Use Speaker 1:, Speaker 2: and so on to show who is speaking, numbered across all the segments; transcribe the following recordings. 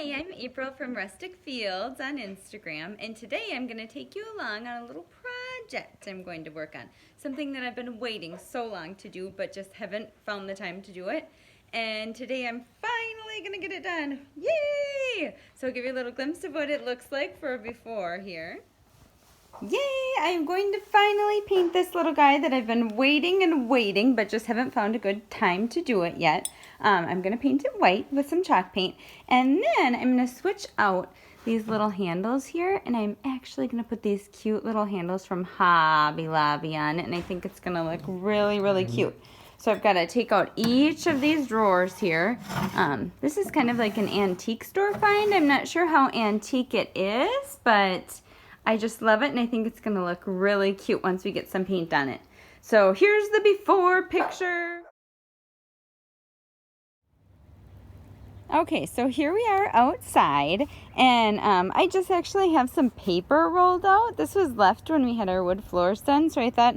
Speaker 1: Hi, I'm April from Rustic Fields on Instagram, and today I'm going to take you along on a little project I'm going to work on. Something that I've been waiting so long to do, but just haven't found the time to do it. And today I'm finally going to get it done. Yay! So I'll give you a little glimpse of what it looks like for before here. Yay! I'm going to finally paint this little guy that I've been waiting, but just haven't found a good time to do it yet. I'm going to paint it white with some chalk paint, and then I'm going to switch out these little handles here, and I'm actually going to put these cute little handles from Hobby Lobby on it, and I think it's going to look really, really cute. So I've got to take out each of these drawers here. This is kind of like an antique store find. I'm not sure how antique it is, but I just love it, and I think it's going to look really cute once we get some paint on it. So here's the before picture. Okay, so here we are outside, and I just actually have some paper rolled out. This was left when we had our wood floors done, so I thought,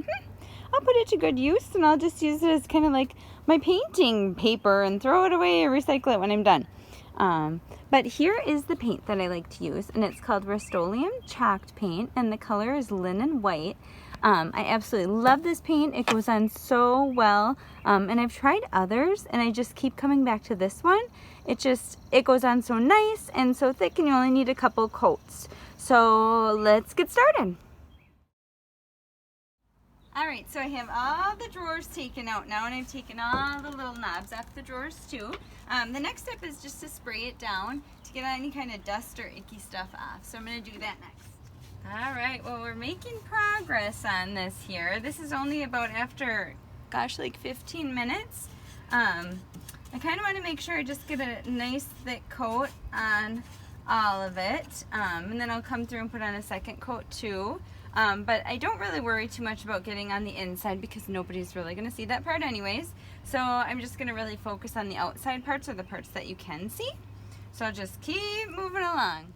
Speaker 1: I'll put it to good use, and I'll just use it as kind of like my painting paper and throw it away or recycle it when I'm done. But here is the paint that I like to use, and it's called Oleum chalked paint, and the color is linen white. I absolutely love this paint. It goes on so well, and I've tried others, and I just keep coming back to this one. It goes on so nice and so thick, and you only need a couple coats. So let's get started. Alright, so I have all the drawers taken out now, and I've taken all the little knobs off the drawers too. The next step is just to spray it down to get any kind of dust or icky stuff off. So I'm going to do that next. Alright, well, we're making progress on this here. This is only about after, like 15 minutes. I kind of want to make sure I just get a nice thick coat on all of it. And then I'll come through and put on a second coat too. But I don't really worry too much about getting on the inside because nobody's really going to see that part anyways. So I'm just going to really focus on the outside parts, or the parts that you can see. So I'll just keep moving along.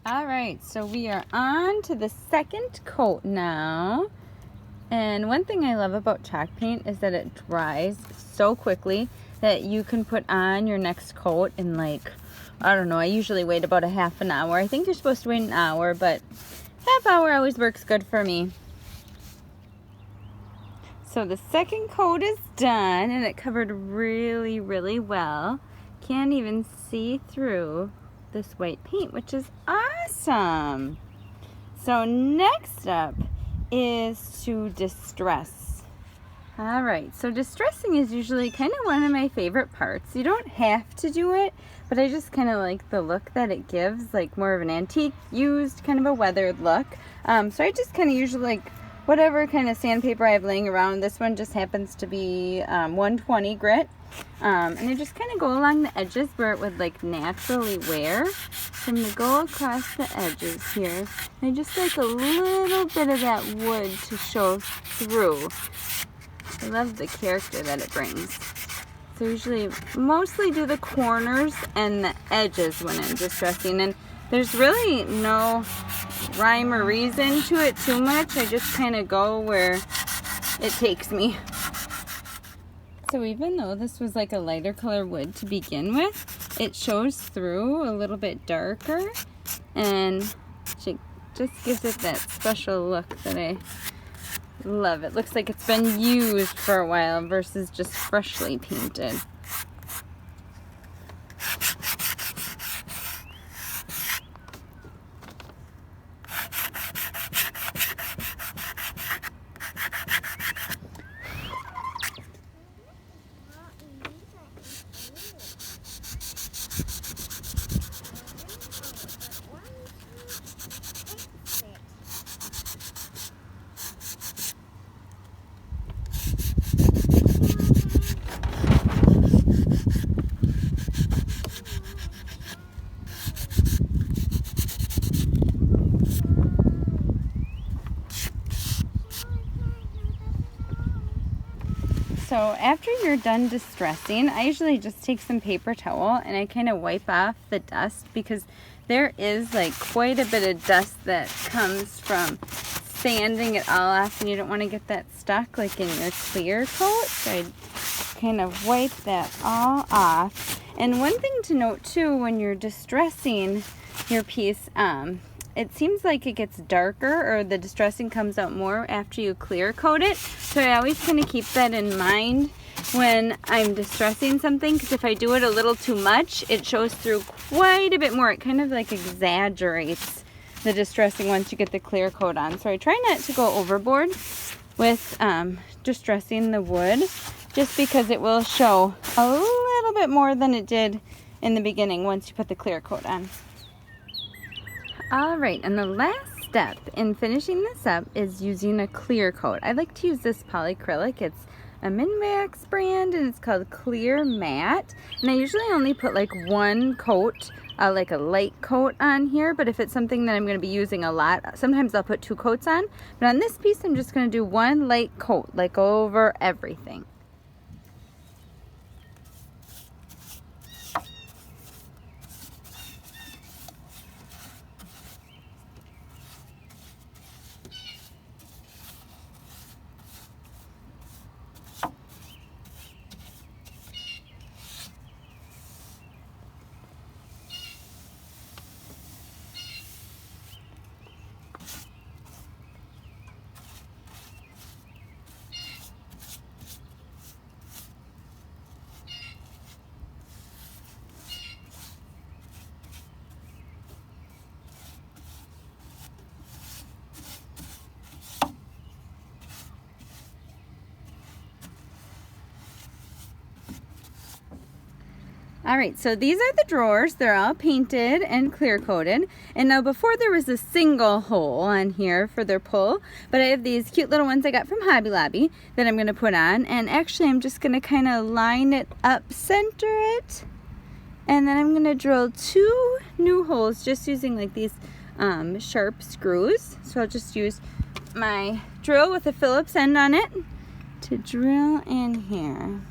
Speaker 1: Alright, so we are on to the second coat now. And one thing I love about chalk paint is that it dries so quickly that you can put on your next coat in I don't know, I usually wait about a half an hour. I think you're supposed to wait an hour, but half hour always works good for me. So the second coat is done, and it covered really, really well. Can't even see through this white paint, which is awesome. So next up is to distress. Alright, so distressing is usually kind of one of my favorite parts. You don't have to do it, but I just kind of like the look that it gives, like more of an antique, used, kind of a weathered look. So I just kind of usually like whatever kind of sandpaper I have laying around. This one just happens to be 120 grit. And I just kind of go along the edges where it would like naturally wear. So I'm going to go across the edges here. And I just like a little bit of that wood to show through. I love the character that it brings. So usually mostly do the corners and the edges when I'm distressing. And there's really no rhyme or reason to it too much. I just kind of go where it takes me. So even though this was like a lighter color wood to begin with, it shows through a little bit darker, and it just gives it that special look that I love. It looks like it's been used for a while versus just freshly painted. after you're done distressing, I usually just take some paper towel and I kind of wipe off the dust, because there is like quite a bit of dust that comes from sanding it all off, and you don't want to get that stuck like in your clear coat. So I kind of wipe that all off. And one thing to note too, when you're distressing your piece, it seems like it gets darker, or the distressing comes out more after you clear coat it. So I always kind of keep that in mind when I'm distressing something, because if I do it a little too much, it shows through quite a bit more. It kind of like exaggerates the distressing once you get the clear coat on. So I try not to go overboard with distressing the wood, just because it will show a little bit more than it did in the beginning once you put the clear coat on. All right, and the last step in finishing this up is using a clear coat. I like to use this polyacrylic. It's a Minwax brand, and it's called Clear Matte. And I usually only put like one coat, like a light coat on here, but if it's something that I'm going to be using a lot, sometimes I'll put 2 coats on. But on this piece, I'm just going to do one light coat, like over everything. All right, so these are the drawers. They're all painted and clear coated. And now before there was a single hole on here for their pull, but I have these cute little ones I got from Hobby Lobby that I'm gonna put on. And actually I'm just gonna kind of line it up, center it, and then I'm gonna drill 2 new holes just using like these sharp screws. So I'll just use my drill with a Phillips end on it to drill in here.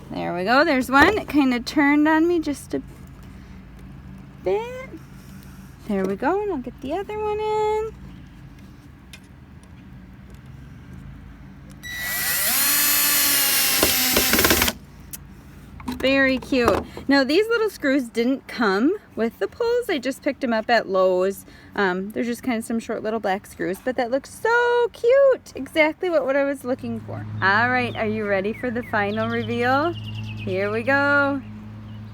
Speaker 1: There we go, there's one. It kind of turned on me just a bit. There we go, and I'll get the other one in. Very cute. Now these little screws didn't come with the pulls. I just picked them up at Lowe's. They're just kind of some short little black screws, but that looks so cute. Exactly what I was looking for. All right, are you ready for the final reveal? Here we go.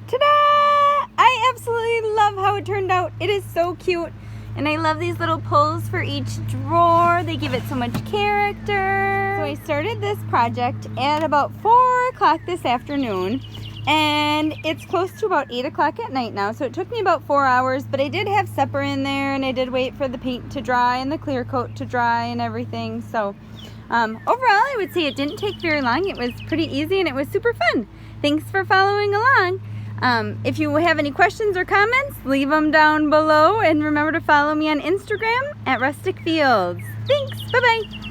Speaker 1: Ta-da! I absolutely love how it turned out. It is so cute. And I love these little pulls for each drawer. They give it so much character. So I started this project at about 4 o'clock this afternoon. And it's close to about 8 o'clock at night now, so it took me about 4 hours, but I did have supper in there, and I did wait for the paint to dry and the clear coat to dry and everything. So overall, I would say it didn't take very long. It was pretty easy, and it was super fun. Thanks for following along. If you have any questions or comments, leave them down below, and remember to follow me on Instagram at Rustic Fields. Thanks, bye-bye.